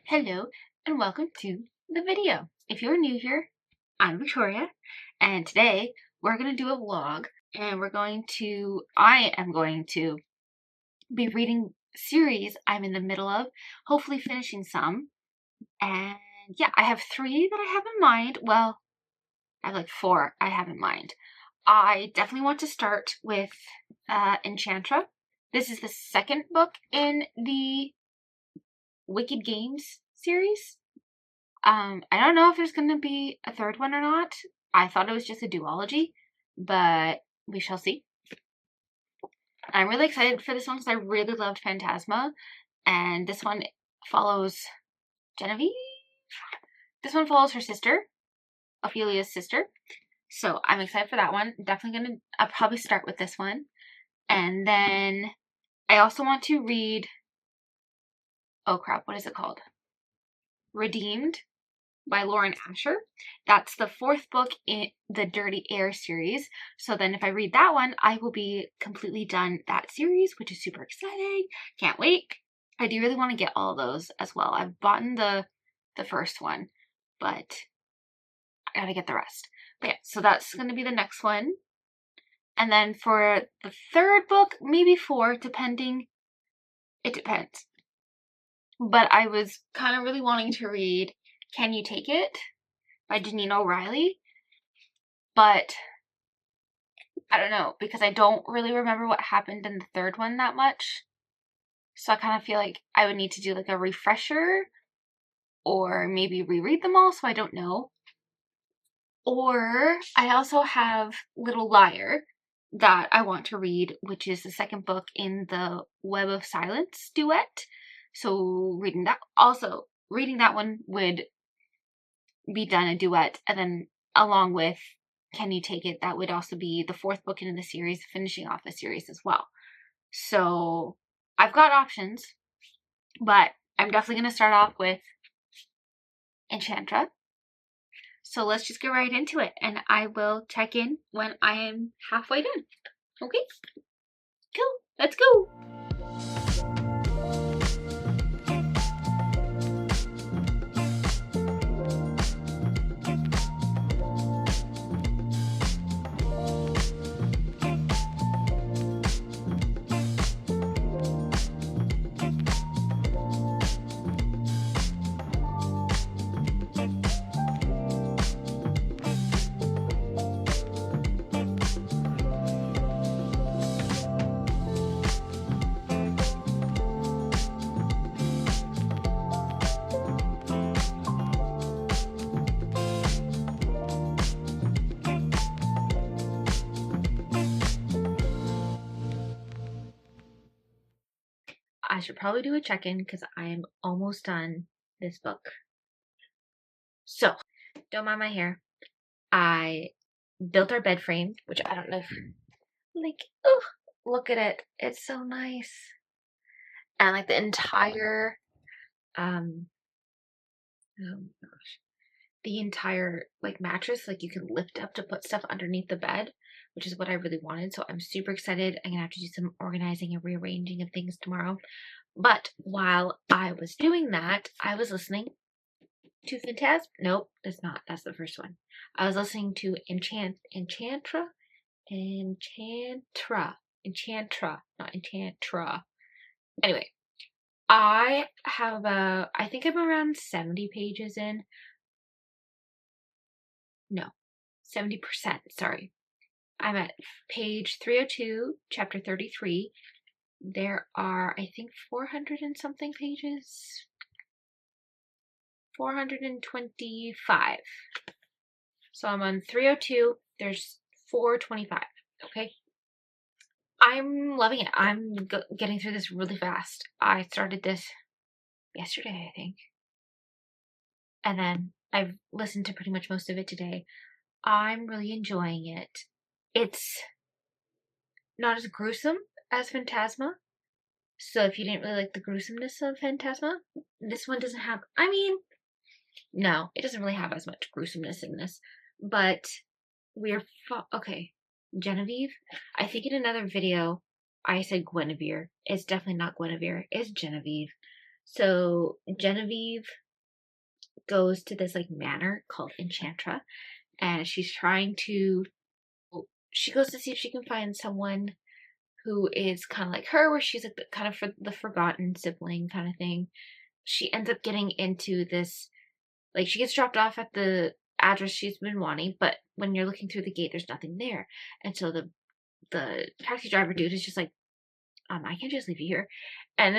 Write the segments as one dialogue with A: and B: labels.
A: Hello and welcome to the video. If you're new here, I'm Victoria and today we're going to do a vlog and I am going to be reading a series I'm in the middle of, hopefully finishing some. And yeah, I have 3 that I have in mind. Well, I have like 4 I have in mind. I definitely want to start with Enchantra. This is the second book in the Wicked Games series. I don't know if there's going to be a third one or not. I thought it was just a duology, but we shall see. I'm really excited for this one because I really loved Phantasma, and this one follows Genevieve? This one follows her sister, Ophelia's sister. So I'm excited for that one. I'll probably start with this one. And then I also want to read, oh crap, what is it called? Redeemed by Lauren Asher. That's the 4th book in the Dirty Air series. So then if I read that one, I will be completely done that series, which is super exciting. Can't wait. I do really want to get all of those as well. I've bought the first one, but I gotta get the rest. But yeah, so that's going to be the next one. And then for the 3rd book, maybe 4, depending. It depends. But I was kind of really wanting to read Can You Take It by Janine O'Reilly, but I don't know, because I don't really remember what happened in the 3rd one that much, so I kind of feel like I would need to do like a refresher, or maybe reread them all, so I don't know. Or I also have Little Liar that I want to read, which is the 2nd book in the Web of Silence duet, so reading that one would be done a duet, and then along with Can You Take It, that would also be the 4th book in the series, finishing off the series as well. So I've got options, but I'm definitely going to start off with Enchantra. So let's just get right into it, and I will check in when I am halfway done. Okay? Cool. Let's go. I should probably do a check-in because I am almost done this book. So, don't mind my hair. I built our bed frame, which I don't know if, oh, look at it. It's so nice. And like the entire, oh my gosh, the entire like mattress, like you can lift up to put stuff underneath the bed, which is what I really wanted. So I'm super excited. I'm gonna have to do some organizing and rearranging of things tomorrow. But while I was doing that, I was listening to Phantasma. Nope, that's not. That's the first one. I was listening to Enchantra, not Enchantra. Anyway, I think I'm around 70 pages in. No, 70%, sorry. I'm at page 302, chapter 33. There are, I think, 400 and something pages. 425. So I'm on 302. There's 425. Okay. I'm loving it. I'm getting through this really fast. I started this yesterday, I think. And then I've listened to pretty much most of it today. I'm really enjoying it. It's not as gruesome as Phantasma. So if you didn't really like the gruesomeness of Phantasma, this one doesn't have, no, it doesn't really have as much gruesomeness in this. But okay, Genevieve. I think in another video I said Guinevere. It's definitely not Guinevere. It's Genevieve. So Genevieve goes to this like manor called Enchantra, and she goes to see if she can find someone who is kind of like her, where she's like kind of for the forgotten sibling kind of thing. She ends up getting into this, like she gets dropped off at the address she's been wanting, but when you're looking through the gate, there's nothing there. And so the taxi driver dude is just like, I can't just leave you here. And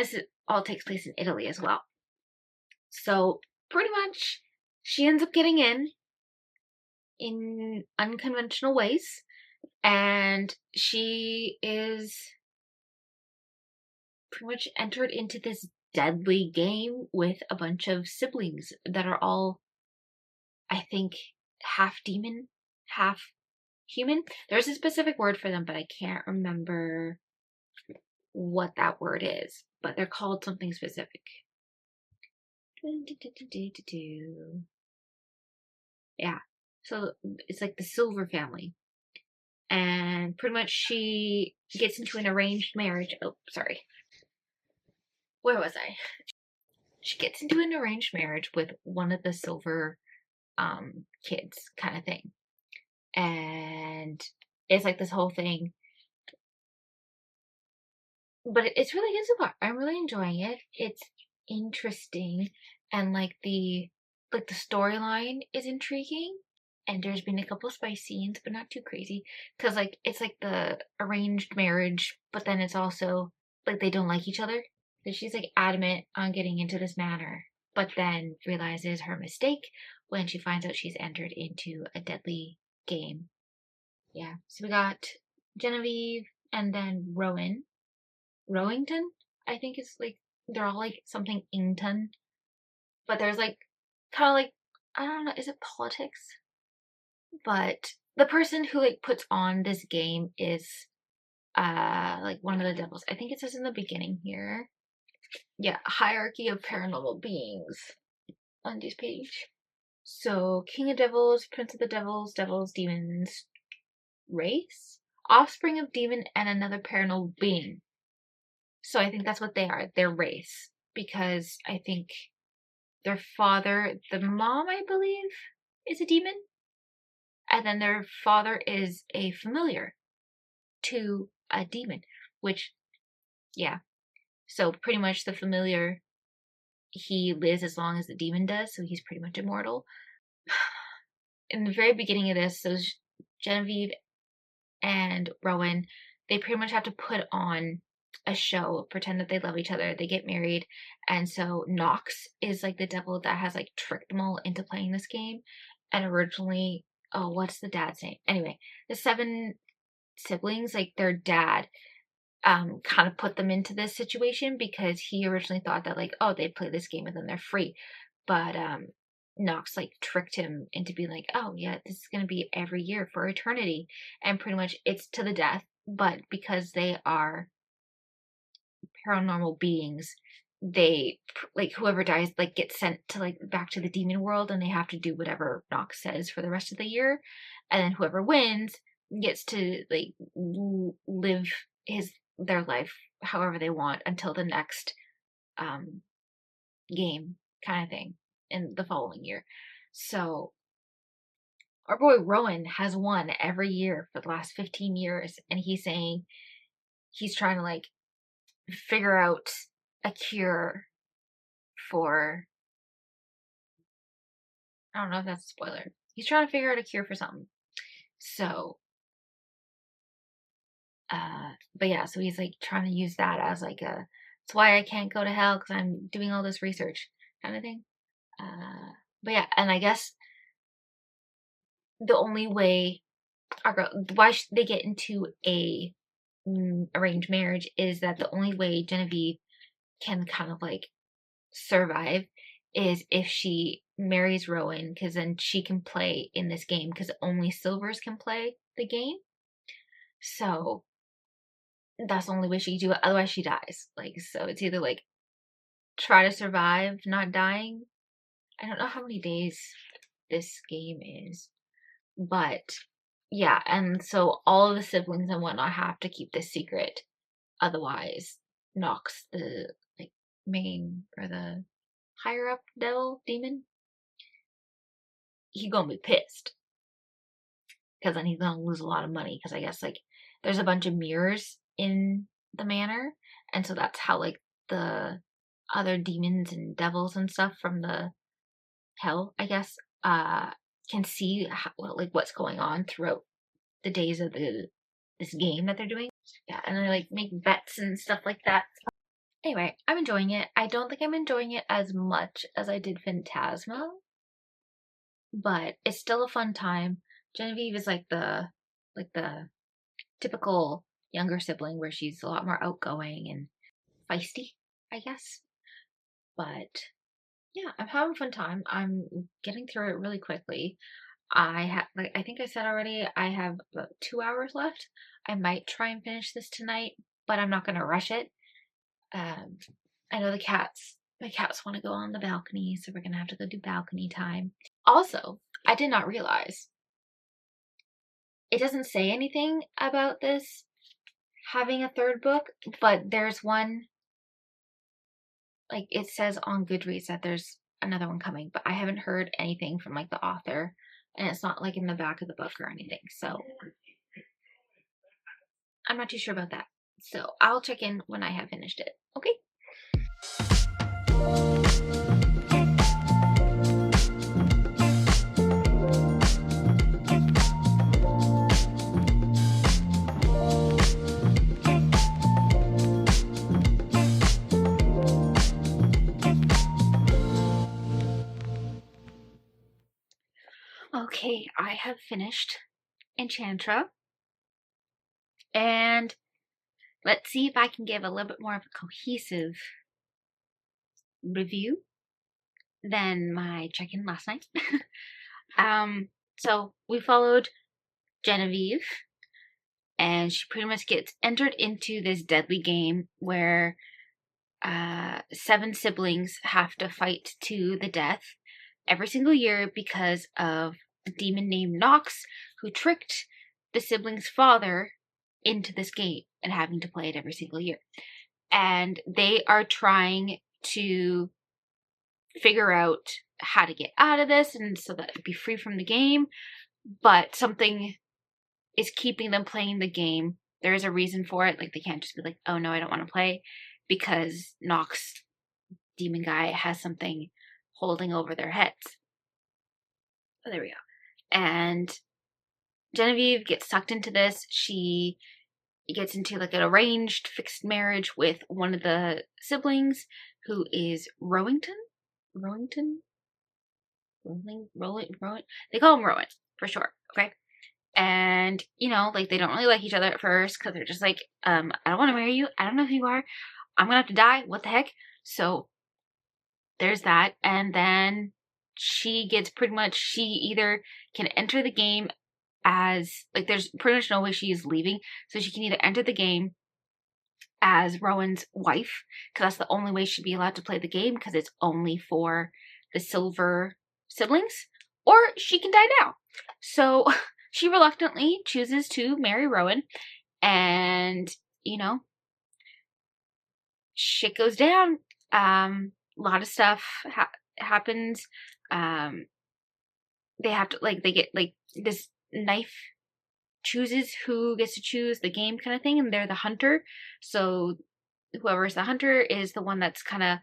A: all takes place in Italy as well. So pretty much she ends up getting in unconventional ways, and she is pretty much entered into this deadly game with a bunch of siblings that are all, I think, half demon, half human. There's a specific word for them, but I can't remember what that word is. But they're called something specific. Yeah. So it's like the Silver family. And pretty much she gets into an arranged marriage. Oh, sorry. Where was I? She gets into an arranged marriage with one of the Silver kids kind of thing. And it's like this whole thing. But it's really good so far. I'm really enjoying it. It's interesting, and like the storyline is intriguing, and there's been a couple spice scenes, but not too crazy, because like it's like the arranged marriage, but then it's also like they don't like each other. So she's like adamant on getting into this manor, but then realizes her mistake when she finds out she's entered into a deadly game. Yeah, so we got Genevieve and then Rowan. Rowington, I think it's like they're all like something Ington, but there's like kind of like, I don't know, is it politics? But the person who like puts on this game is like one of the devils. I think it says in the beginning here. Yeah, hierarchy of paranormal beings on this page. So King of Devils, Prince of the Devils, Devils, Demons, race, offspring of demon, and another paranormal being. So I think that's what they are, their race. Because I think their father, the mom, I believe, is a demon. And then their father is a familiar to a demon. Which, yeah. So pretty much the familiar, he lives as long as the demon does. So he's pretty much immortal. In the very beginning of this, so Genevieve and Rowan, they pretty much have to put on a show, pretend that they love each other. They get married, and so Nox is like the devil that has like tricked them all into playing this game. And originally, oh, what's the dad's name? Anyway, the 7 siblings, like their dad, kind of put them into this situation because he originally thought that like, oh, they play this game and then they're free, but Nox like tricked him into being like, oh yeah, this is gonna be every year for eternity, and pretty much it's to the death. But because they are paranormal beings, they like whoever dies like gets sent to like back to the demon world, and they have to do whatever Nox says for the rest of the year, and then whoever wins gets to like live their life however they want until the next game kind of thing in the following year. So our boy Rowan has won every year for the last 15 years, and he's saying he's trying to like figure out a cure for, I don't know if that's a spoiler. He's trying to figure out a cure for something. So but yeah, so he's like trying to use that as like a, it's why I can't go to hell because I'm doing all this research kind of thing. But yeah, and I guess the only way why should they get into a arranged marriage is that the only way Genevieve can kind of like survive is if she marries Rowan, because then she can play in this game because only Silvers can play the game. So that's the only way she can do it. Otherwise, she dies. Like, so it's either like try to survive not dying. I don't know how many days this game is, but yeah, and so all of the siblings and whatnot have to keep this secret. Otherwise, Nox, the like main, or the higher up devil demon, he gonna be pissed. Because then he's gonna lose a lot of money. Because I guess, like, there's a bunch of mirrors in the manor. And so that's how, like, the other demons and devils and stuff from the hell, I guess, can see how, like, what's going on throughout the days of this game that they're doing. Yeah, and they, like, make bets and stuff like that. Anyway, I'm enjoying it. I don't think I'm enjoying it as much as I did Phantasma, but it's still a fun time. Genevieve is like the typical younger sibling, where she's a lot more outgoing and feisty, I guess. But yeah, I'm having a fun time. I'm getting through it really quickly. I think I said already, I have about 2 hours left. I might try and finish this tonight, but I'm not gonna rush it. I know my cats want to go on the balcony, so we're gonna have to go do balcony time. Also, I did not realize, it doesn't say anything about this having a third book, but there's one, like, it says on Goodreads that there's another one coming, but I haven't heard anything from, like, the author, and it's not, like, in the back of the book or anything, so I'm not too sure about that. So I'll check in when I have finished it, okay? Okay, I have finished Enchantra, and let's see if I can give a little bit more of a cohesive review than my check-in last night. So we followed Genevieve, and she pretty much gets entered into this deadly game where 7 siblings have to fight to the death every single year because of a demon named Nox, who tricked the siblings' father into this game and having to play it every single year. And they are trying to figure out how to get out of this, and so that be free from the game, but something is keeping them playing the game. There is a reason for it. Like, they can't just be like, oh no, I don't want to play, because Nox, demon guy, has something holding over their heads. Oh, there we go. And Genevieve gets sucked into this. She gets into, like, an arranged fixed marriage with one of the siblings, who is Rowington. They call him Rowan for short. Okay. And, you know, like, they don't really like each other at first, because they're just like, I don't want to marry you. I don't know who you are. I'm gonna have to die. What the heck? So there's that. And then she gets she either can enter the game as, like, there's pretty much no way she is leaving. So she can either enter the game as Rowan's wife, because that's the only way she'd be allowed to play the game, because it's only for the silver siblings, or she can die now. So she reluctantly chooses to marry Rowan, and, you know, shit goes down. A lot of stuff happens. They have to, like, they get, like, this knife chooses who gets to choose the game kind of thing, and they're the hunter. So whoever's the hunter is the one that's kind of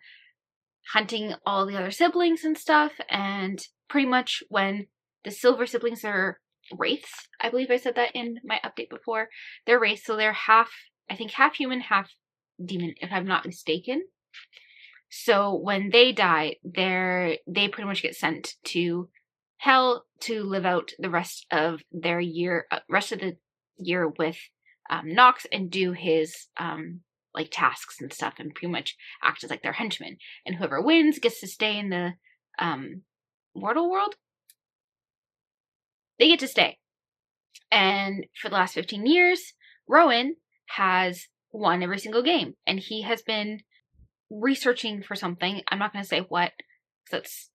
A: hunting all the other siblings and stuff. And pretty much when the silver siblings are wraiths, I believe I said that in my update before, they're wraiths, so they're half human, half demon, if I'm not mistaken. So when they die, they pretty much get sent to hell to live out the rest of their year, with Nox, and do his like, tasks and stuff, and pretty much act as, like, their henchman. And whoever wins gets to stay in the mortal world. They get to stay. And for the last 15 years, Rowan has won every single game, and he has been researching for something. I'm not going to say what, because that's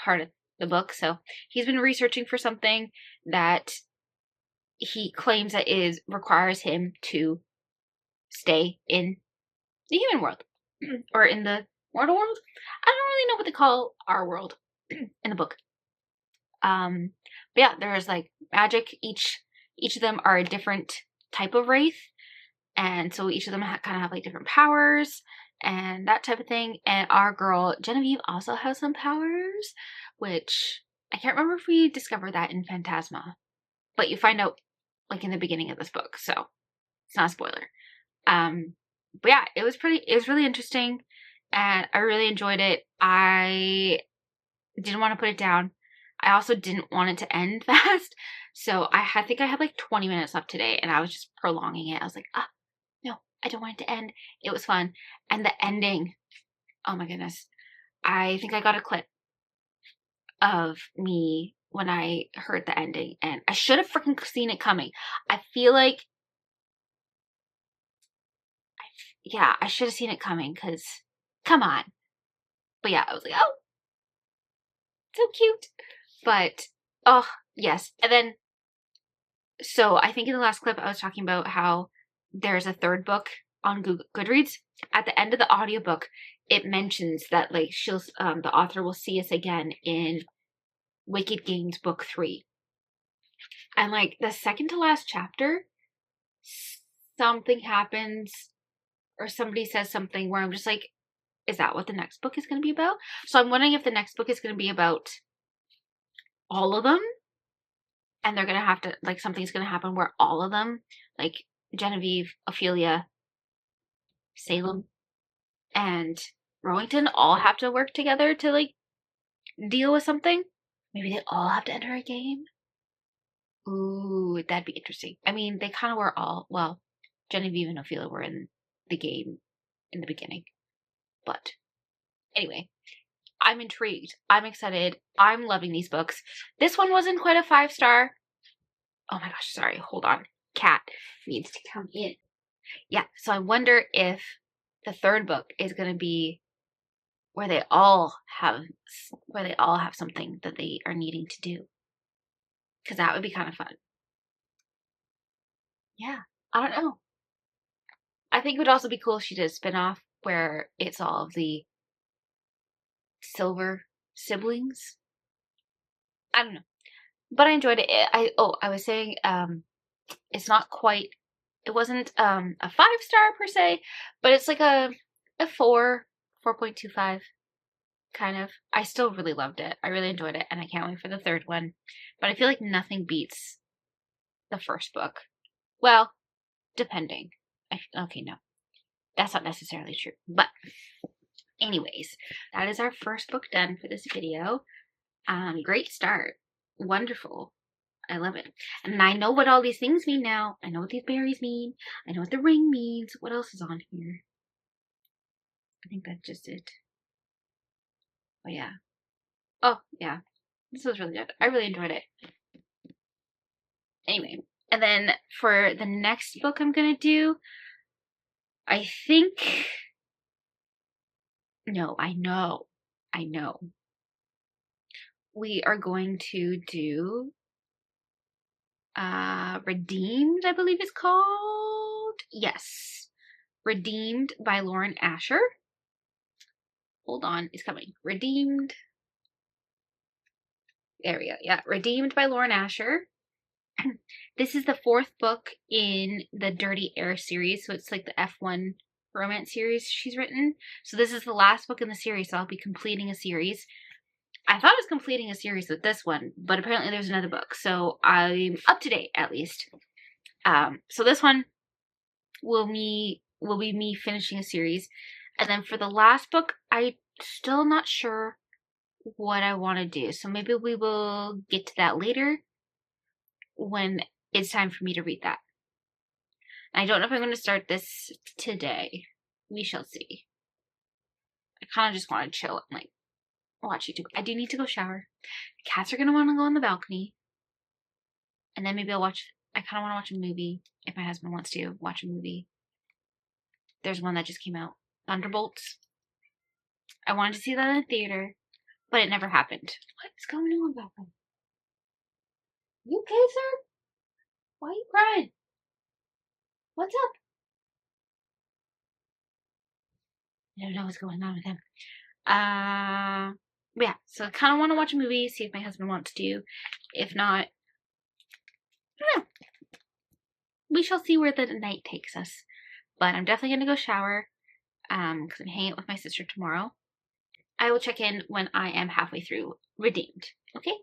A: part of the book. So he's been researching for something that he claims that requires him to stay in the human world, or in the Mortal world? I don't really know what they call our world in the book. But yeah, there's like magic. Each of them are a different type of wraith, and so each of them kind of have like different powers and that type of thing. And our girl Genevieve also has some powers, which I can't remember if we discovered that in Phantasma, but you find out like in the beginning of this book, so it's not a spoiler. But yeah, it was really interesting, and I really enjoyed it. I didn't want to put it down. I also didn't want it to end fast, so I think I had like 20 minutes left today, and I was just prolonging it. I was like, no, I don't want it to end. It was fun. And the ending, oh my goodness. I think I got a clip of me when I heard the ending, and I should have freaking seen it coming. I feel like, yeah, I should have seen it coming, because, come on. But yeah, I was like, oh, so cute. But, oh, yes. And then, so I think in the last clip I was talking about how there's a third book on Goodreads. At the end of the audiobook, it mentions that like the author will see us again in Wicked Games Book 3. And like the second to last chapter, something happens or somebody says something where I'm just like, is that what the next book is going to be about? So I'm wondering if the next book is going to be about all of them, and they're going to have to, like, something's going to happen where all of them, like Genevieve, Ophelia, Salem, and Rowington all have to work together to like deal with something. Maybe they all have to enter a game. Ooh, that'd be interesting. I mean, they kind of were all, well, Genevieve and Ophelia were in the game in the beginning. But anyway, I'm intrigued. I'm excited. I'm loving these books. This one wasn't quite a 5-star. Oh my gosh, sorry. Hold on. Cat needs to come in. Yeah, so I wonder if the third book is going to be where they all have something that they are needing to do. Because that would be kind of fun. Yeah, I don't know. I think it would also be cool if she did a spin-off where it's all of the Silver siblings. I don't know. But I enjoyed it. I was saying, it's not quite, it wasn't a 5-star per se, but it's like a 4.25 kind of. I still really loved it. I really enjoyed it, and I can't wait for the third one. But I feel like nothing beats the first book. Well, depending. Okay, no. That's not necessarily true. But anyways, that is our first book done for this video. Great start. Wonderful. I love it. And I know what all these things mean now. I know what these berries mean. I know what the ring means. What else is on here? I think that's just it. Oh, yeah. Oh, yeah. This was really good. I really enjoyed it. Anyway, and then for the next book I'm going to do, I think... No, I know. We are going to do Redeemed, I believe it's called. Yes. Redeemed by Lauren Asher. Hold on, it's coming. Redeemed. There we go. Yeah, Redeemed by Lauren Asher. This is the 4th book in the Dirty Air series, so it's like the F1 romance series she's written. So this is the last book in the series, so I'll be completing a series. I thought I was completing a series with this one, but apparently there's another book, so I'm up to date at least. So this one will be me finishing a series, and then for the last book, I'm still not sure what I want to do, so maybe we will get to that later when it's time for me to read that. I don't know if I'm going to start this today. We shall see. I kind of just want to chill and like watch YouTube. I do need to go shower. The cats are going to want to go on the balcony. And then maybe I'll watch, I kind of want to watch a movie if my husband wants to watch a movie. There's one that just came out. Thunderbolts. I wanted to see that in the theater, but it never happened. What's going on, Becca? You okay, sir? Why are you crying? What's up? I don't know what's going on with him. Yeah, so I kind of want to watch a movie, see if my husband wants to. If not, I don't know. We shall see where the night takes us. But I'm definitely gonna go shower, because I'm hanging out with my sister tomorrow. I will check in when I am halfway through Redeemed. Okay?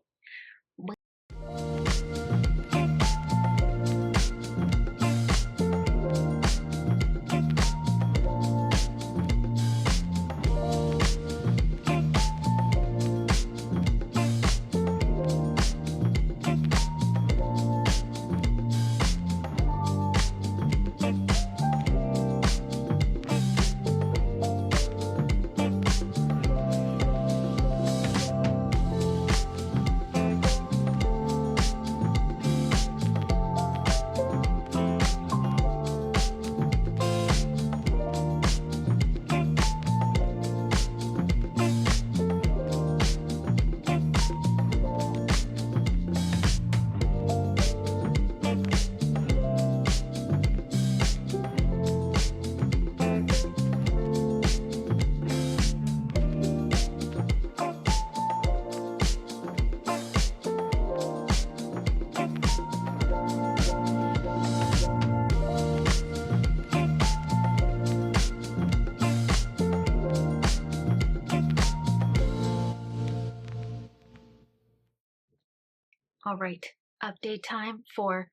A: All right, update time for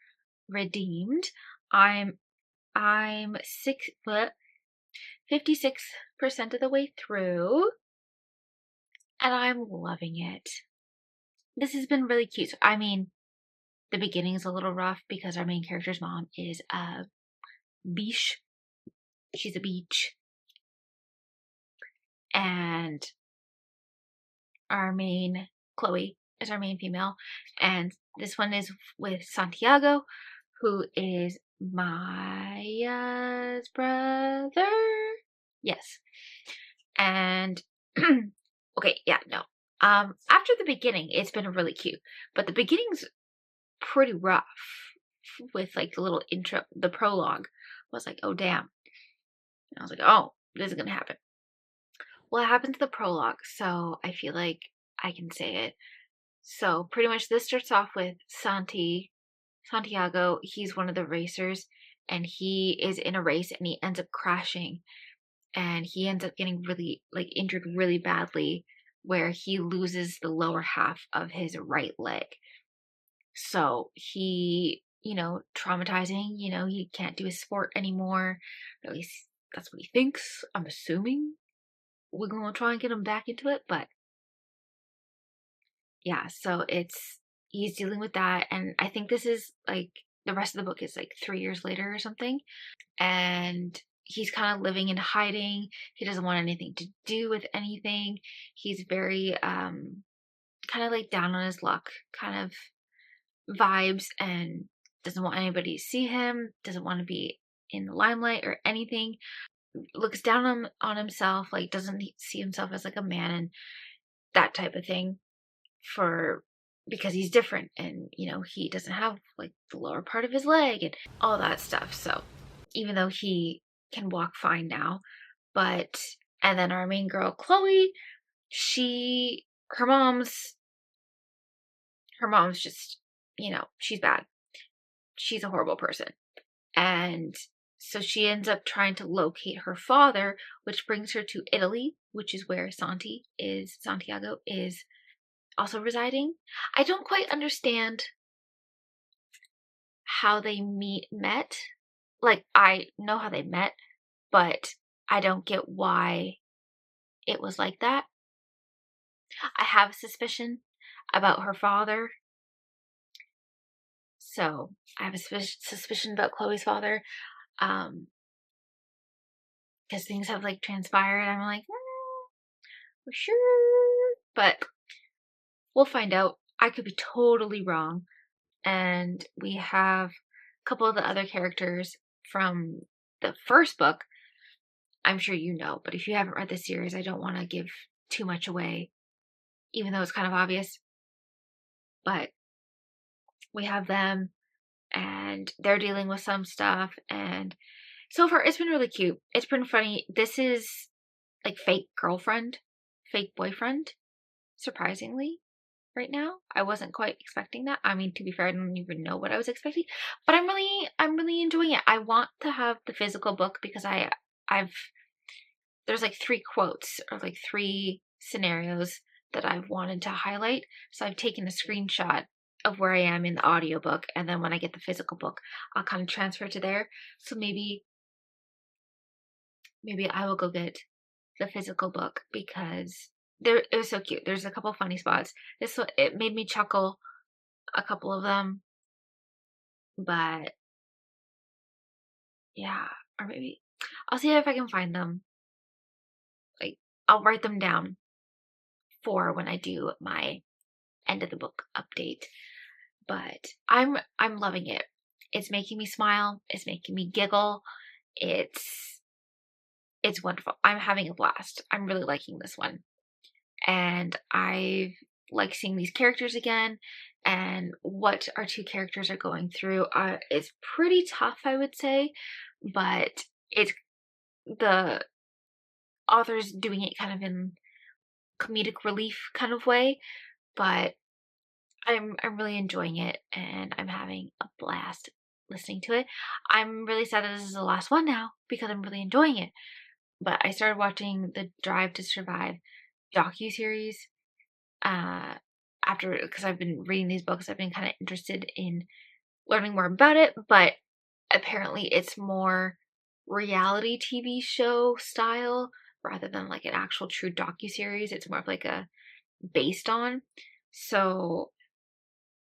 A: Redeemed. I'm 56% of the way through, and I'm loving it. This has been really cute. I mean, the beginning is a little rough because our main character's mom is a beach. She's a beach. And our main, Chloe, is our main female. And this one is with Santiago, who is Maya's brother. Yes. And okay, yeah, no. After the beginning, it's been really cute, but the beginning's pretty rough with like the little intro, the prologue. I was like, oh damn. And I was like, oh, this is gonna happen. Well, it happens in the prologue, so I feel like I can say it. So pretty much this starts off with Santiago. He's one of the racers, and he is in a race and he ends up crashing, and he ends up getting really like injured really badly, where he loses the lower half of his right leg. So he, traumatizing, he can't do his sport anymore. At least that's what he thinks, I'm assuming. We're gonna try and get him back into it, but yeah, so he's dealing with that, and I think this is like the rest of the book is like 3 years later or something, and he's kind of living in hiding. He doesn't want anything to do with anything. He's very kind of like down on his luck kind of vibes, and doesn't want anybody to see him, doesn't want to be in the limelight or anything, looks down on himself, like doesn't see himself as like a man and that type of thing, because he's different, and he doesn't have like the lower part of his leg and all that stuff. So even though he can walk fine now, and then our main girl Chloe, her mom's just, she's bad. She's a horrible person. And so she ends up trying to locate her father, which brings her to Italy, which is where Santiago is also residing. I don't quite understand how they met. Like, I know how they met, but I don't get why it was like that. I have a suspicion about her father. So I have a suspicion about Chloe's father. Because things have like transpired. I'm like, for sure. But we'll find out. I could be totally wrong. And we have a couple of the other characters from the first book. I'm sure you know, but if you haven't read the series, I don't want to give too much away, even though it's kind of obvious. But we have them, and they're dealing with some stuff, and so far it's been really cute. It's been funny. This is like fake girlfriend, fake boyfriend, surprisingly, right now. I wasn't quite expecting that. I mean, to be fair, I don't even know what I was expecting, but I'm really enjoying it. I want to have the physical book because there's like 3 quotes or like 3 scenarios that I've wanted to highlight. So I've taken a screenshot of where I am in the audiobook, and then when I get the physical book, I'll kind of transfer to there. So maybe I will go get the physical book because it was so cute. There's a couple funny spots. It made me chuckle, a couple of them, but yeah, or maybe I'll see if I can find them. Like, I'll write them down for when I do my end of the book update. But I'm loving it. It's making me smile. It's making me giggle. It's wonderful. I'm having a blast. I'm really liking this one. And I like seeing these characters again and what our 2 characters are going through. It's pretty tough, I would say, but it's the author's doing it kind of in comedic relief kind of way, but I'm really enjoying it and I'm having a blast listening to it. I'm really sad that this is the last one now because I'm really enjoying it. But I started watching the Drive to Survive docuseries after, because I've been reading these books. I've been kind of interested in learning more about it, but apparently it's more reality TV show style rather than like an actual true docuseries. It's more of like a based on. So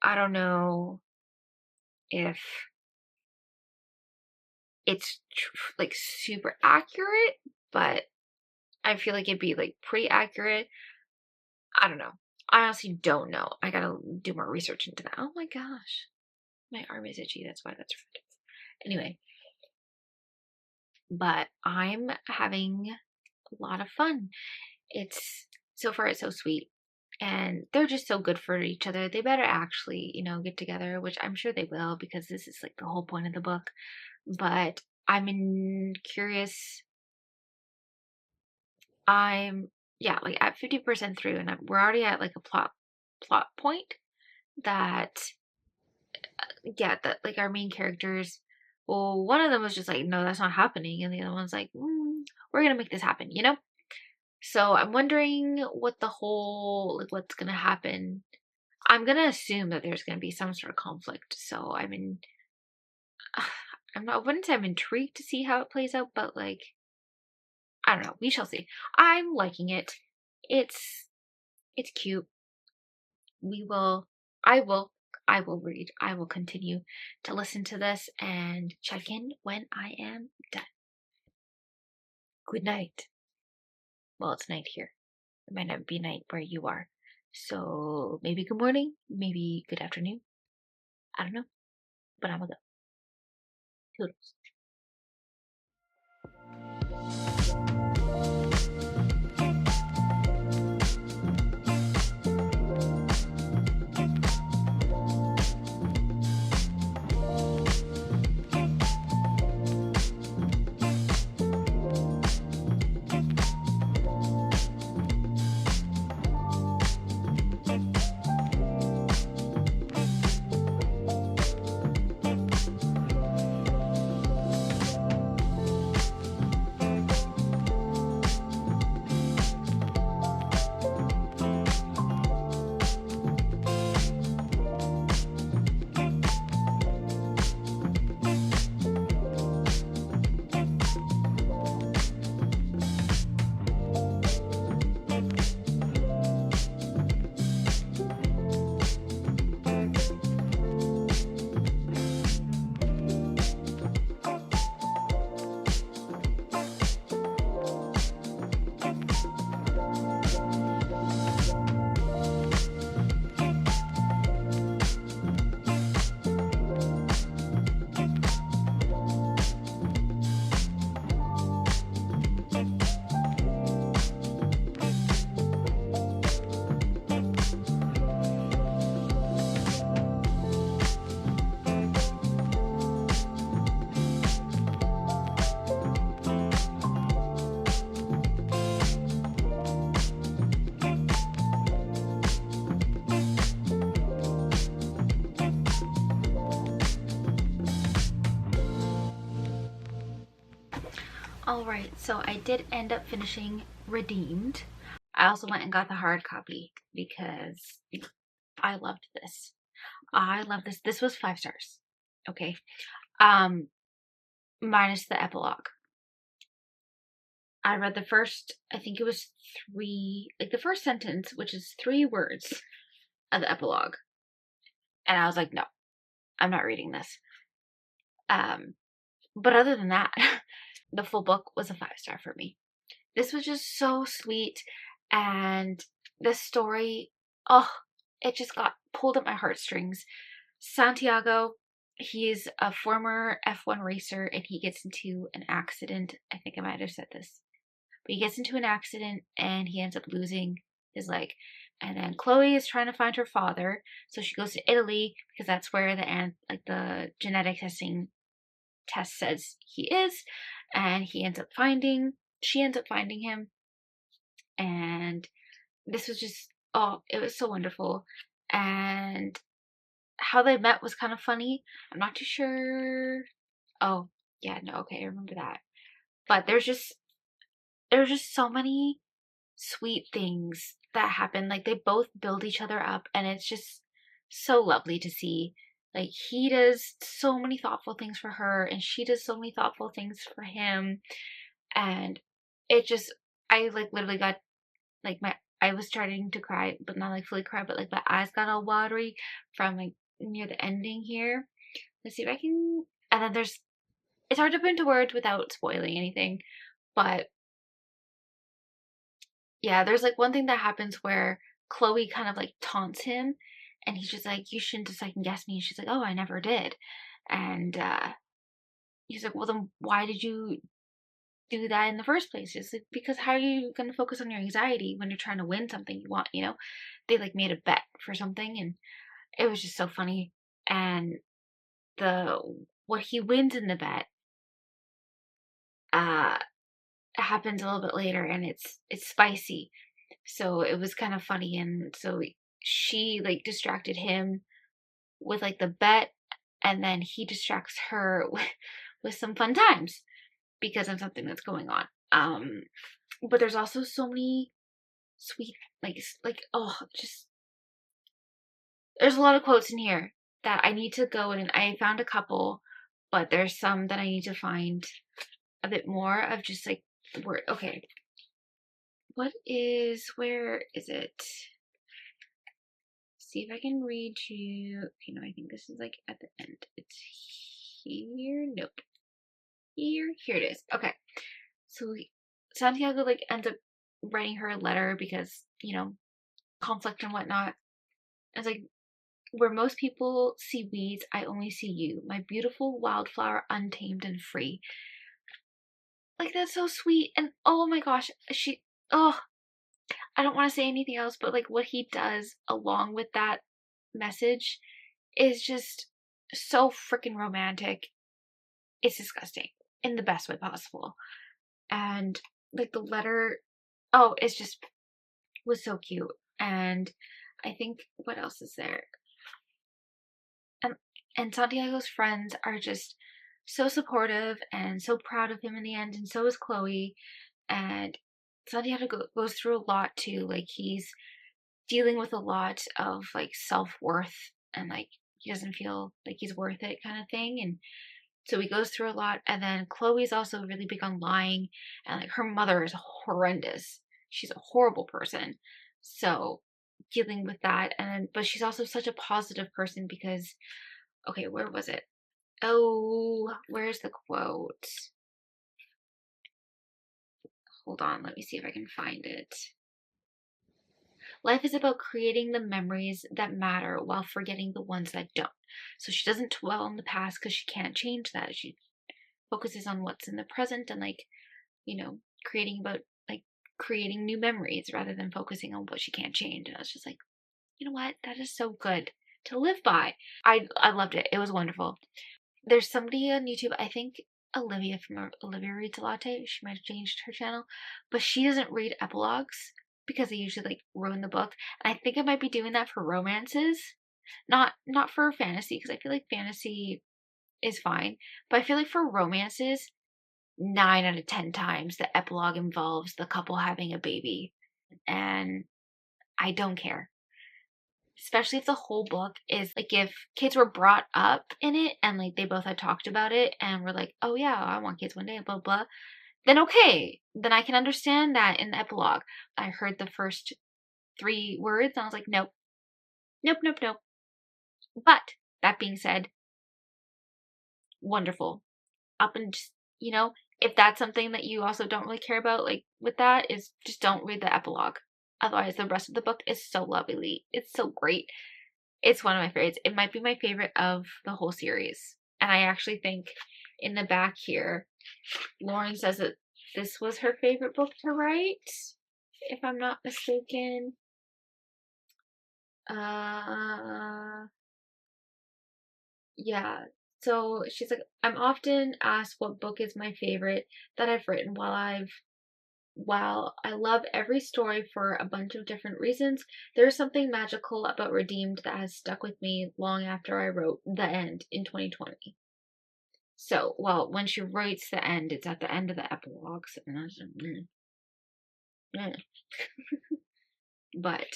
A: I don't know if it's like super accurate, but I feel like it'd be like pretty accurate. I don't know. I honestly don't know. I gotta do more research into that. Oh my gosh. My arm is itchy. That's why that's reflective. Anyway. But I'm having a lot of fun. So far it's so sweet. And they're just so good for each other. They better actually, get together, which I'm sure they will because this is like the whole point of the book. But curious. Like at 50% through, and we're already at like a plot point that like our main characters, well, one of them was just like, no, that's not happening, and the other one's like, we're gonna make this happen, so I'm wondering what the whole, like, what's gonna happen. I'm gonna assume that there's gonna be some sort of conflict, so I wouldn't say I'm intrigued to see how it plays out, but like, I don't know, we shall see. I'm liking it. It's cute. I will read. I will continue to listen to this and check in when I am done. Good night. Well, it's night here. It might not be night where you are. So maybe good morning, maybe good afternoon. I don't know. But I'm gonna go. Toodles. Alright, so I did end up finishing Redeemed. I also went and got the hard copy because I loved this. I love this. This was 5 stars. Okay. Um, minus the epilogue. I read the first, I think it was 3, like the first sentence, which is 3 words of the epilogue. And I was like, no, I'm not reading this. But other than that, the full book was a 5-star for me. This was just so sweet, and the story, oh, it just got pulled at my heartstrings. Santiago, he's a former F1 racer, and he gets into an accident. I think I might have said this, but he gets into an accident and he ends up losing his leg. And then Chloe is trying to find her father, so she goes to Italy because that's where the genetic testing test says he is, and she ends up finding him. And this was just, oh, it was so wonderful. And how they met was kind of funny. I'm not too sure. Oh, yeah, no, okay, I remember that. But there's just so many sweet things that happen. Like, they both build each other up, and it's just so lovely to see. Like, he does so many thoughtful things for her, and she does so many thoughtful things for him. And it just, I like literally got, like, I was starting to cry, but not like fully cry, but like my eyes got all watery from like near the ending here. Let's see if I can, and then it's hard to put into words without spoiling anything, but yeah, there's like one thing that happens where Chloe kind of like taunts him, and he's just like, you shouldn't have second guessed me. And she's like, oh, I never did. And he's like, well, then why did you do that in the first place? It's like, because how are you going to focus on your anxiety when you're trying to win something you want, you know? They like made a bet for something, and it was just so funny. And what he wins in the bet uh happens a little bit later, and it's spicy. So it was kind of funny, and so she like distracted him with like the bet, and then he distracts her with some fun times because of something that's going on. But there's also so many sweet, like oh, just there's a lot of quotes in here that I need to go, and I found a couple, but there's some that I need to find a bit more of, just like the word. Okay, where is it? See if I can read you. Okay, no, I think this is like at the end. It's here. Nope. Here it is. Okay. So Santiago like ends up writing her a letter because, conflict and whatnot. It's like, where most people see weeds, I only see you, my beautiful wildflower, untamed and free. Like, that's so sweet. And oh my gosh, oh, I don't want to say anything else, but like what he does along with that message is just so freaking romantic. It's disgusting in the best way possible. And like the letter, oh, it's just was so cute. And I think, what else is there? And Santiago's friends are just so supportive and so proud of him in the end, and so is Chloe. And Santiago goes through a lot too. Like, he's dealing with a lot of like self-worth, and like he doesn't feel like he's worth it kind of thing. And so he goes through a lot. And then Chloe's also really big on lying, and like her mother is horrendous. She's a horrible person. So dealing with that, but she's also such a positive person because, okay, where was it? Oh, where's the quote? Hold on, let me see if I can find it. Life is about creating the memories that matter while forgetting the ones that don't. So she doesn't dwell on the past because she can't change that. She focuses on what's in the present, and like, creating new memories rather than focusing on what she can't change. And I was just like, you know what? That is so good to live by. I loved it. It was wonderful. There's somebody on YouTube, I think Olivia from Olivia Reads a Latte. She might have changed her channel, but she doesn't read epilogues because they usually like ruin the book. And I think I might be doing that for romances, not for fantasy, because I feel like fantasy is fine, but I feel like for romances, 9 out of 10 times the epilogue involves the couple having a baby. And I don't care. Especially if the whole book is like, if kids were brought up in it and like they both had talked about it and were like, oh yeah, I want kids one day, blah blah, then okay, then I can understand that in the epilogue. I heard the first 3 words and I was like, nope, nope, nope, nope. But that being said, wonderful. Up and just, you know, if that's something that you also don't really care about, like with that, is just don't read the epilogue. Otherwise, the rest of the book is so lovely. It's so great. It's one of my favorites. It might be my favorite of the whole series. And I actually think in the back here, Lauren says that this was her favorite book to write, if I'm not mistaken. Yeah. So she's like, I'm often asked what book is my favorite that I've written. While I love every story for a bunch of different reasons, there's something magical about Redeemed that has stuck with me long after I wrote the end in 2020. So, well, when she writes the end, it's at the end of the epilogue. So but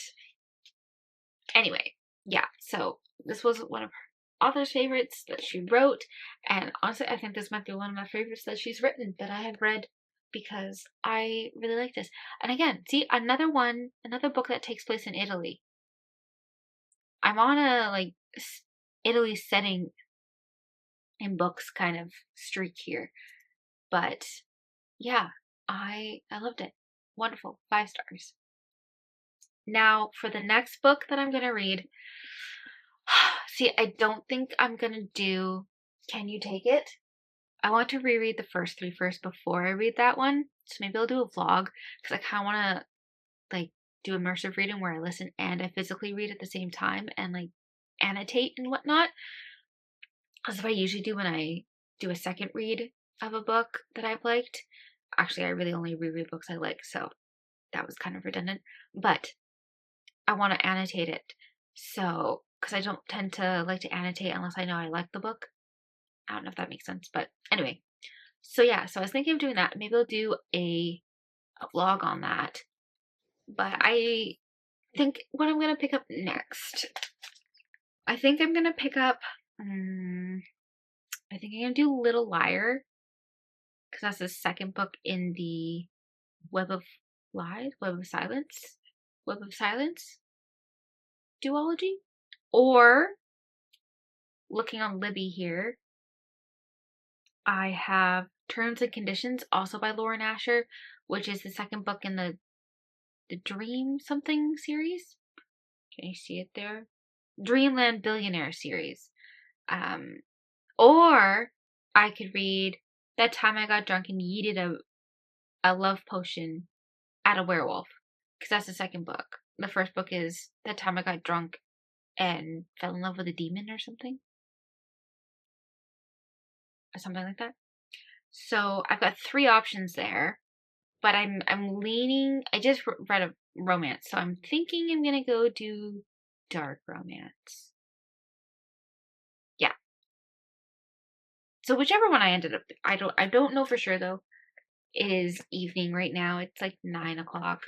A: anyway, yeah. So this was one of her author's favorites that she wrote, and honestly, I think this might be one of my favorites that she's written that I have read, because I really like this. And again, see, another book that takes place in Italy. I'm on a like Italy setting in books kind of streak here, but yeah, I loved it. Wonderful, 5 stars. Now for the next book that I'm gonna read. See, I don't think I'm gonna do Can You Take It? I want to reread the first 3 first before I read that one. So maybe I'll do a vlog, because I kind of want to like do immersive reading where I listen and I physically read at the same time and like annotate and whatnot. That's what I usually do when I do a second read of a book that I've liked. Actually, I really only reread books I like, so that was kind of redundant. But I want to annotate it. So, because I don't tend to like to annotate unless I know I like the book. I don't know if that makes sense, but anyway. So yeah, so I was thinking of doing that. Maybe I'll do a vlog on that. But I think what I'm going to pick up next, I think I'm going to pick up, I think I'm going to do Little Liar, because that's the second book in the Web of Silence duology. Or, looking on Libby here, I have Terms and Conditions, also by Lauren Asher, which is the second book in the Dream something series. Can you see it there? Dreamland Billionaire series. Or I could read That Time I Got Drunk and Yeeted a Love Potion at a Werewolf, because that's the second book. The first book is That Time I Got Drunk and Fell in Love with a Demon or something. Or something like that. So I've got 3 options there. But I'm leaning, I just read a romance, so I'm thinking I'm gonna go do dark romance. Yeah. So whichever one I ended up, I don't know for sure though. It is evening right now. It's like 9 o'clock.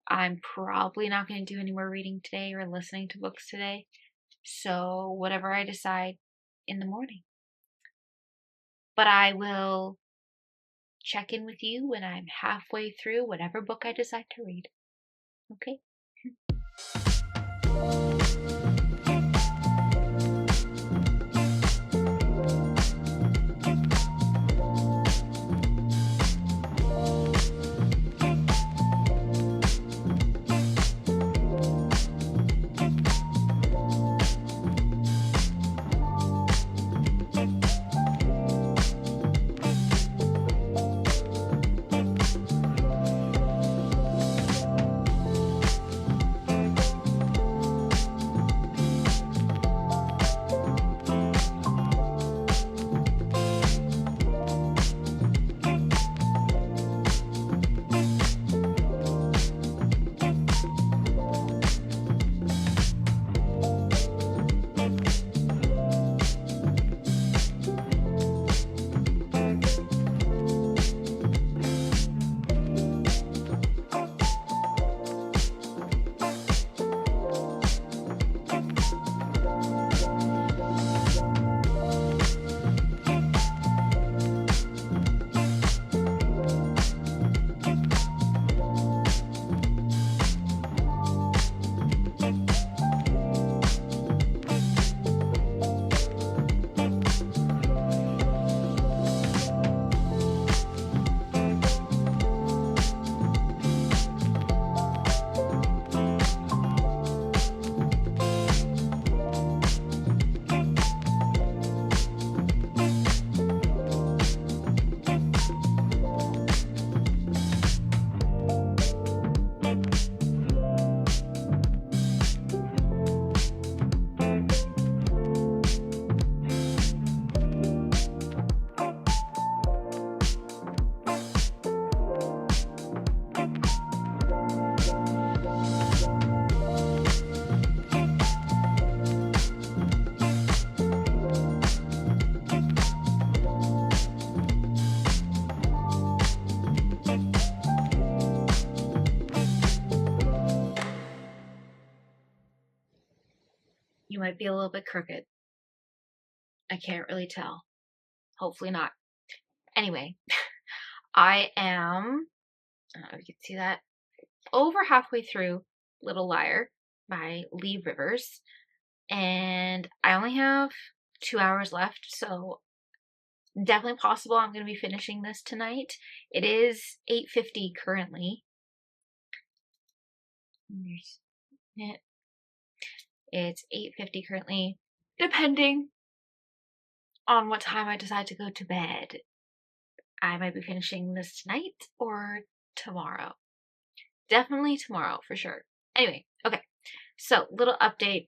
A: I'm probably not gonna do any more reading today or listening to books today. So whatever I decide in the morning. But I will check in with you when I'm halfway through whatever book I decide to read. Okay? You might be a little bit crooked. I can't really tell. Hopefully not. Anyway, I am, I don't know if you can see that, over halfway through Little Liar by Lee Rivers. And I only have 2 hours left, so definitely possible I'm going to be finishing this tonight. It is 8:50 currently. It's 8:50 currently, depending on what time I decide to go to bed. I might be finishing this tonight or tomorrow. Definitely tomorrow for sure. Anyway, okay. So, little update.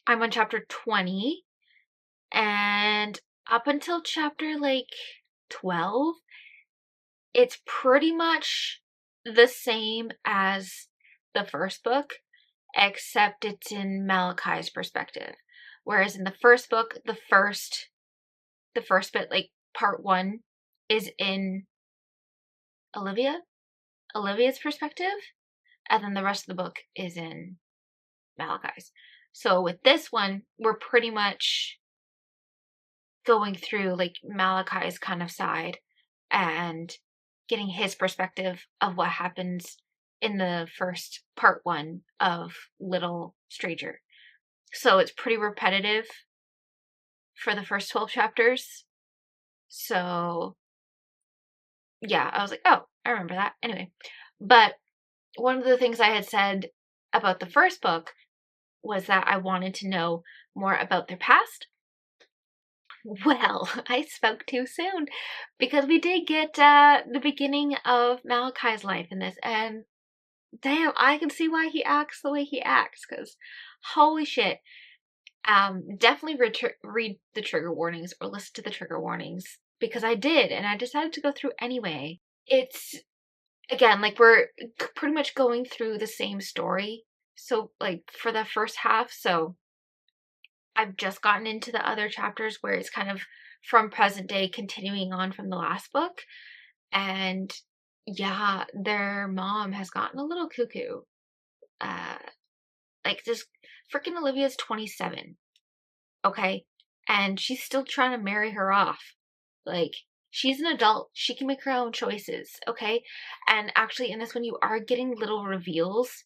A: I'm on chapter 20, and up until chapter 12, it's pretty much the same as the first book, except it's in Malachi's perspective. Whereas in the first book, the first bit, part 1, is in Olivia's perspective, and then the rest of the book is in Malachi's. So with this one, we're pretty much going through Malachi's kind of side and getting his perspective of what happens in the first part 1 of Little Stranger. So it's pretty repetitive for the first 12 chapters. So yeah, I was like, oh, I remember that. Anyway, but one of the things I had said about the first book was that I wanted to know more about their past. Well, I spoke too soon, because we did get the beginning of Malachi's life in this, and damn, I can see why he acts the way he acts, because holy shit. Definitely read the trigger warnings or listen to the trigger warnings, because I did, and I decided to go through anyway. It's, again, we're pretty much going through the same story, so for the first half, so I've just gotten into the other chapters where it's kind of from present day, continuing on from the last book. And yeah, their mom has gotten a little cuckoo. This freaking Olivia's 27. Okay? And she's still trying to marry her off. She's an adult. She can make her own choices. Okay? And actually, in this one, you are getting little reveals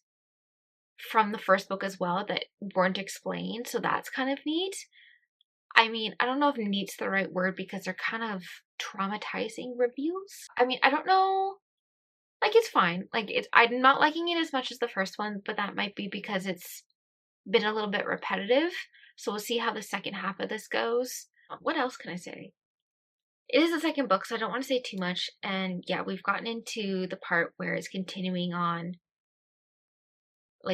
A: from the first book as well that weren't explained, so that's kind of neat. I mean, I don't know if neat's the right word, because they're kind of traumatizing reveals. I mean, I don't know. It's fine. I'm not liking it as much as the first one, but that might be because it's been a little bit repetitive. So we'll see how the second half of this goes. What else can I say? It is the second book, so I don't want to say too much. And yeah, we've gotten into the part where it's continuing on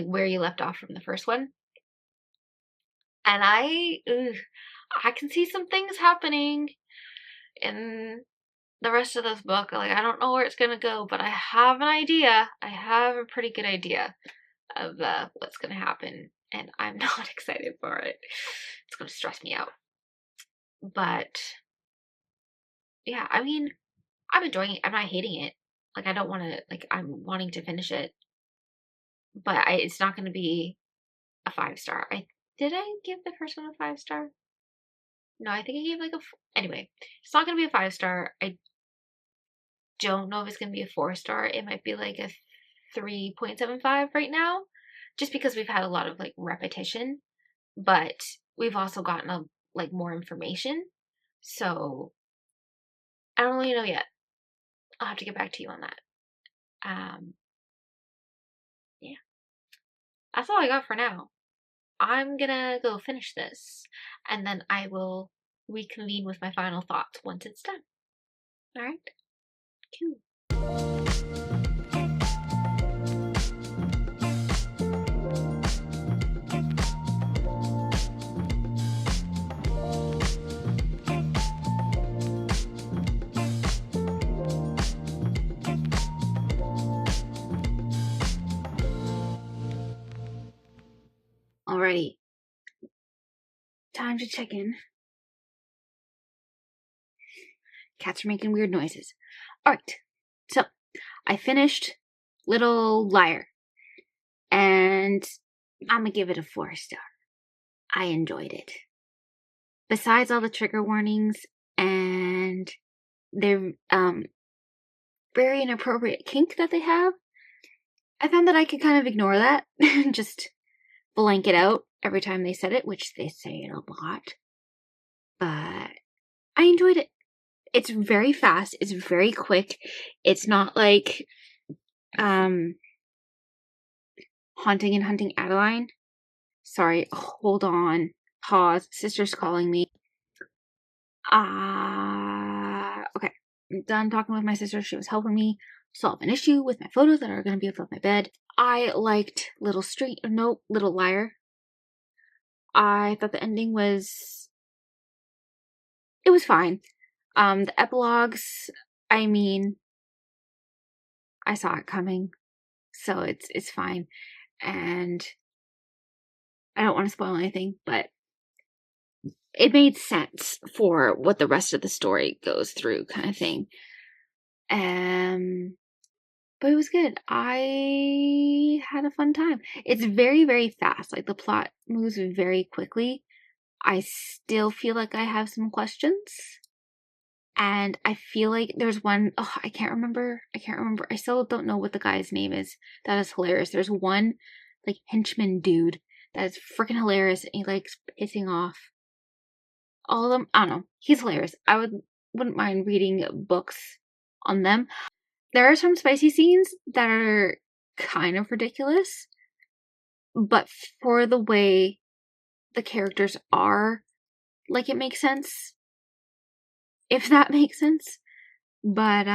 A: where you left off from the first one. And I can see some things happening in the rest of this book. I don't know where it's gonna go, but I have an idea. I have a pretty good idea of what's gonna happen, and I'm not excited for it. It's gonna stress me out. But yeah, I mean, I'm enjoying it. I'm not hating it. I don't want to, I'm wanting to finish it. But it's not going to be a 5-star. Did I give the first one a 5-star? No, I think I gave anyway, it's not going to be a 5-star. I don't know if it's going to be a 4-star. It might be a 3.75 right now, just because we've had a lot of repetition, but we've also gotten more information. So I don't really know yet. I'll have to get back to you on that. Yeah. That's all I got for now. I'm gonna go finish this, and then I will reconvene with my final thoughts once it's done. Alright? Cool. Alrighty. Time to check in. Cats are making weird noises. Alright. So, I finished Little Liar. And I'm gonna give it a 4-star. I enjoyed it. Besides all the trigger warnings and their very inappropriate kink that they have, I found that I could kind of ignore that and just blank it out every time they said it, which they say it a lot. But I enjoyed it. It's very fast. It's very quick. It's not like Haunting and Hunting Adeline. Sorry, hold on. Pause. Sister's calling me. Okay. I'm done talking with my sister. She was helping me solve an issue with my photos that are going to be above my bed. I liked Little Liar. I thought the ending was fine. The epilogues, I mean, I saw it coming, so it's fine. And I don't want to spoil anything, but it made sense for what the rest of the story goes through, kind of thing. But it was good. I had a fun time. It's very, very fast. Like, the plot moves very quickly. I still feel like I have some questions. And I feel like there's one, I can't remember. I still don't know what the guy's name is. That is hilarious. There's one, like, henchman dude that is freaking hilarious. And he likes pissing off all of them. I don't know. He's hilarious. Wouldn't mind reading books on them. There are some spicy scenes that are kind of ridiculous, but for the way the characters are, like, it makes sense. If that makes sense. But,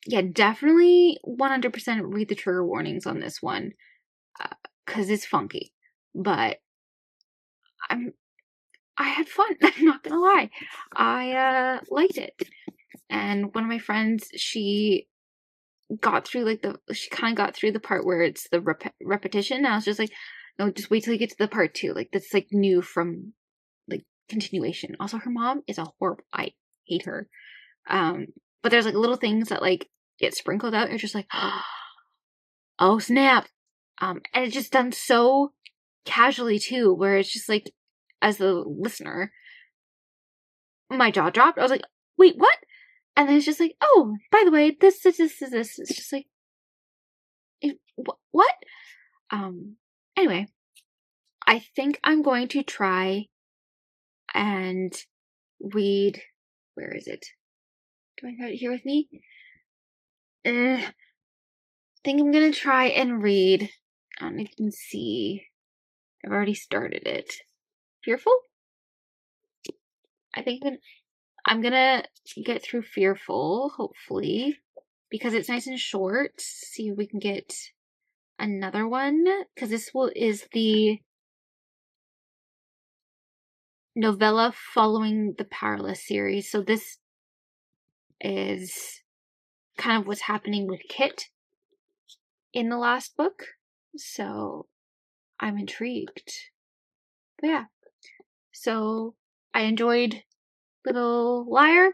A: yeah, definitely 100% read the trigger warnings on this one, because it's funky. But I had fun. I'm not gonna lie. I liked it. And one of my friends, she kind of got through the part where it's the repetition. And I was just like, no, just wait till you get to the part 2. Like, that's, like, new from, like, continuation. Also, her mom is a horrible. I hate her. But there's, like, little things that, like, get sprinkled out. You're just like, oh snap. And it's just done so casually too, where it's just like, as the listener, my jaw dropped. I was like, wait, what? And then it's just like, oh, by the way, this. It's just like, what? Anyway, I think I'm going to try and read. Where is it? Do I have it here with me? I think I'm gonna try and read. I can see. I've already started it. Fearful? I think I'm gonna get through Fearful, hopefully, because it's nice and short. See if we can get another one, because this is the novella following the Powerless series. So this is kind of what's happening with Kit in the last book. So I'm intrigued. But yeah. So I enjoyed Little Liar.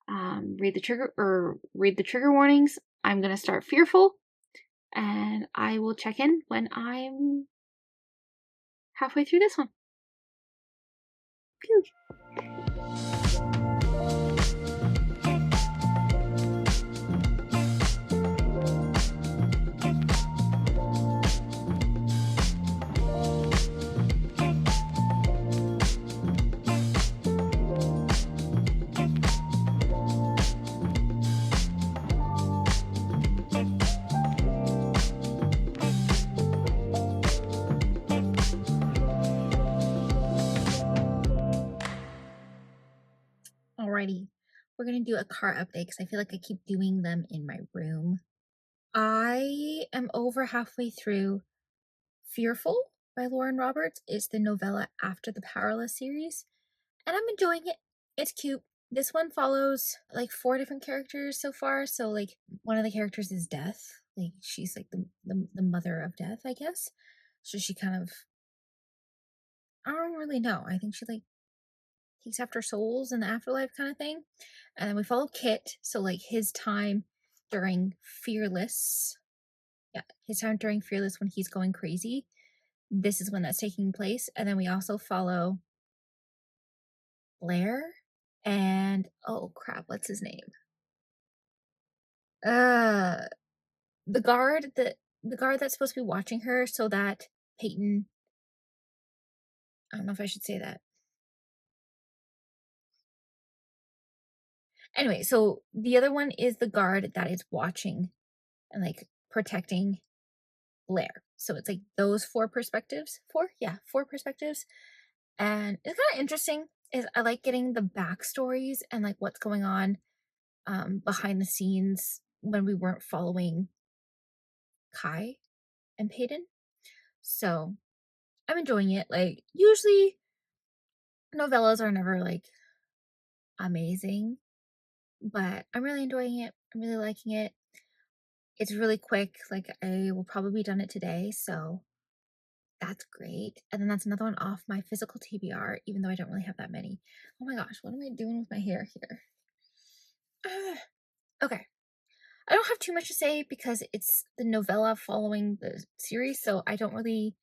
A: Read the trigger warnings. I'm gonna start Fearful, and I will check in when I'm halfway through this one. Phew. Alrighty, we're gonna do a car update because I feel like I keep doing them in my room. I am over halfway through Fearful by Lauren Roberts. It's the novella after the Powerless series, and I'm enjoying it. It's cute. This one follows like 4 different characters so far. So, like, one of the characters is Death. Like, she's like the mother of Death, I guess. So she kind of, I don't really know. I think she, like, takes after souls in the afterlife kind of thing. And then we follow Kit. So, like, his time during Fearless. Yeah, his time during Fearless when he's going crazy.
B: this is when that's taking place. And then we also follow Blair and oh crap, what's his name? Uh the guard that the guard that's supposed to be watching her so that Peyton, I don't know if I should say that. Anyway, so the other one is the guard that is watching and like protecting Blair. So it's like those four perspectives. Four? Yeah, four perspectives. And it's kind of interesting is I like getting the backstories and like what's going on behind the scenes when we weren't following Kai and Peyton. So I'm enjoying it. Like usually novellas are never like amazing, but I'm really enjoying it. I'm really liking it. It's really quick. Like I will probably be done it today, so that's great. And then that's another one off my physical TBR, even though I don't really have that many. Oh my gosh, what am I doing with my hair here? Okay. I don't have too much to say because it's the novella following the series, so I can't really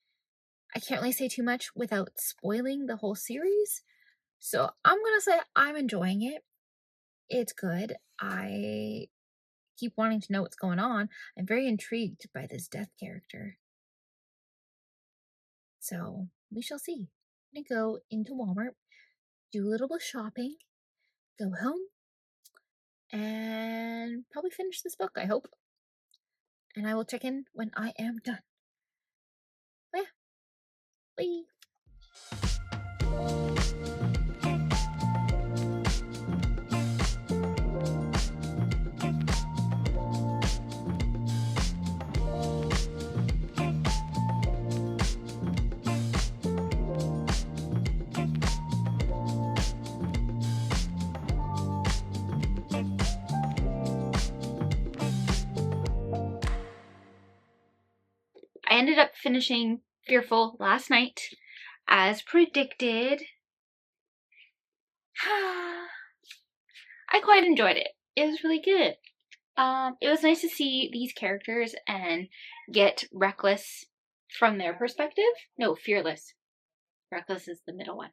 B: say too much without spoiling the whole series. So I'm gonna say I'm enjoying it. It's good. I keep wanting to know what's going on. I'm very intrigued by this death character. So we shall see. I'm gonna go into Walmart, do a little bit of shopping, go home, and probably finish this book, I hope. And I will check in when I am done. But yeah, bye.
A: I ended up finishing Fearful last night, as predicted. I quite enjoyed it. It was really good. It was nice to see these characters and get Reckless from their perspective. No, Fearless. Reckless is the middle one.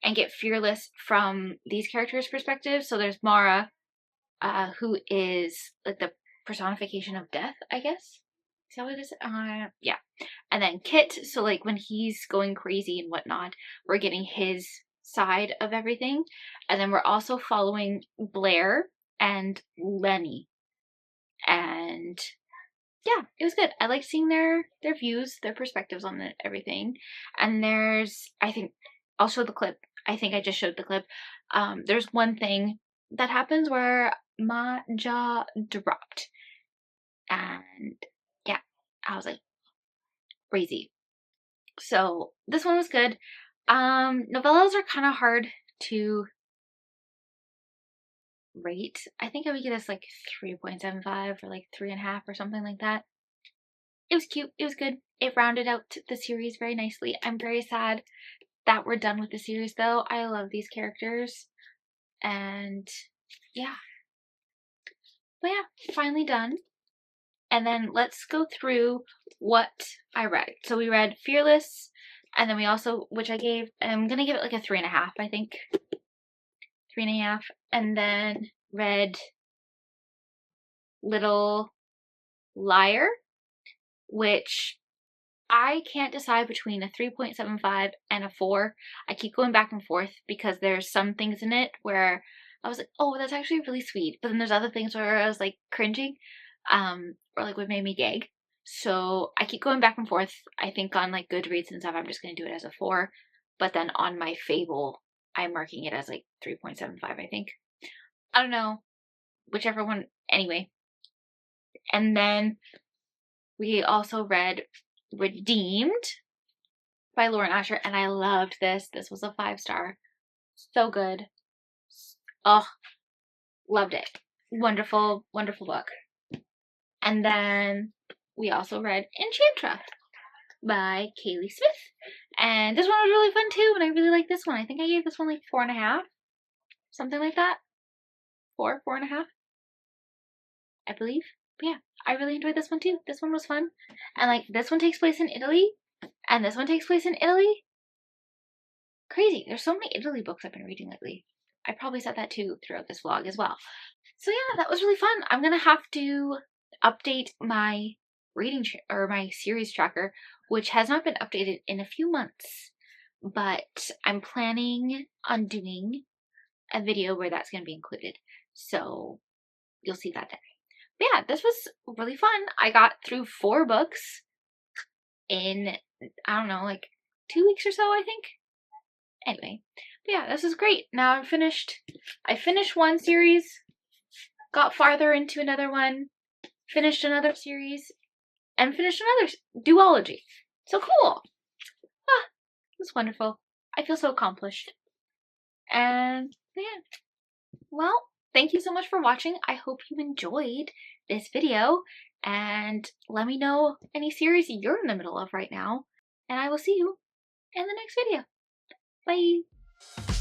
A: And get Fearless from these characters' perspective. So there's Mara, who is like the personification of death, I guess. Is that what it is? Yeah. And then Kit, so like when he's going crazy and whatnot, we're getting his side of everything. And then we're also following Blair and Lenny. And yeah, it was good. I like seeing their views, their perspectives on everything. And there's, I think, I'll show the clip. I think I just showed the clip. There's one thing that happens where my jaw dropped. And yeah, I was like, crazy. So this one was good. Novellas are kind of hard to rate. I think I would give this like 3.75 or like 3.5 or something like that. It was cute. It was good. It rounded out the series very nicely. I'm very sad that we're done with the series though. I love these characters. And yeah. But yeah, finally done. And then let's go through what I read. So we read Fearless, and then we also, which I'm gonna give it like a 3.5, I think. 3.5. And then read Little Liar, which I can't decide between a 3.75 and a 4. I keep going back and forth because there's some things in it where I was like, oh, that's actually really sweet. But then there's other things where I was like cringing, or like what made me gag. So I keep going back and forth. I think on like Goodreads and stuff, I'm just going to do it as a 4. But then on my Fable, I'm marking it as like 3.75, I think. I don't know. Whichever one. Anyway. And then we also read Redeemed by Lauren Asher, and I loved this. This was a 5-star. So good. Oh, loved it. Wonderful, wonderful book. And then we also read Enchantra by Kaylee Smith. And this one was really fun too, and I really like this one. I think I gave this one like 4.5. Something like that. 4.5. I believe. But yeah, I really enjoyed this one too. This one was fun. And like this one takes place in Italy, And this one takes place in Italy. Crazy. There's so many Italy books I've been reading lately. I probably said that too throughout this vlog as well. So yeah, that was really fun. I'm gonna have to update my reading or my series tracker, which has not been updated in a few months, but I'm planning on doing a video where that's gonna be included. So you'll see that then. But yeah, this was really fun. I got through 4 books in, I don't know, like 2 weeks or so, I think. Anyway, but yeah, this is great. Now I'm finished. I finished one series, got farther into another one, finished another series, and finished another duology. So cool. Ah, it's wonderful. I feel so accomplished. And yeah, well, thank you so much for watching. I hope you enjoyed this video, and let me know any series you're in the middle of right now, and I will see you in the next video. Bye.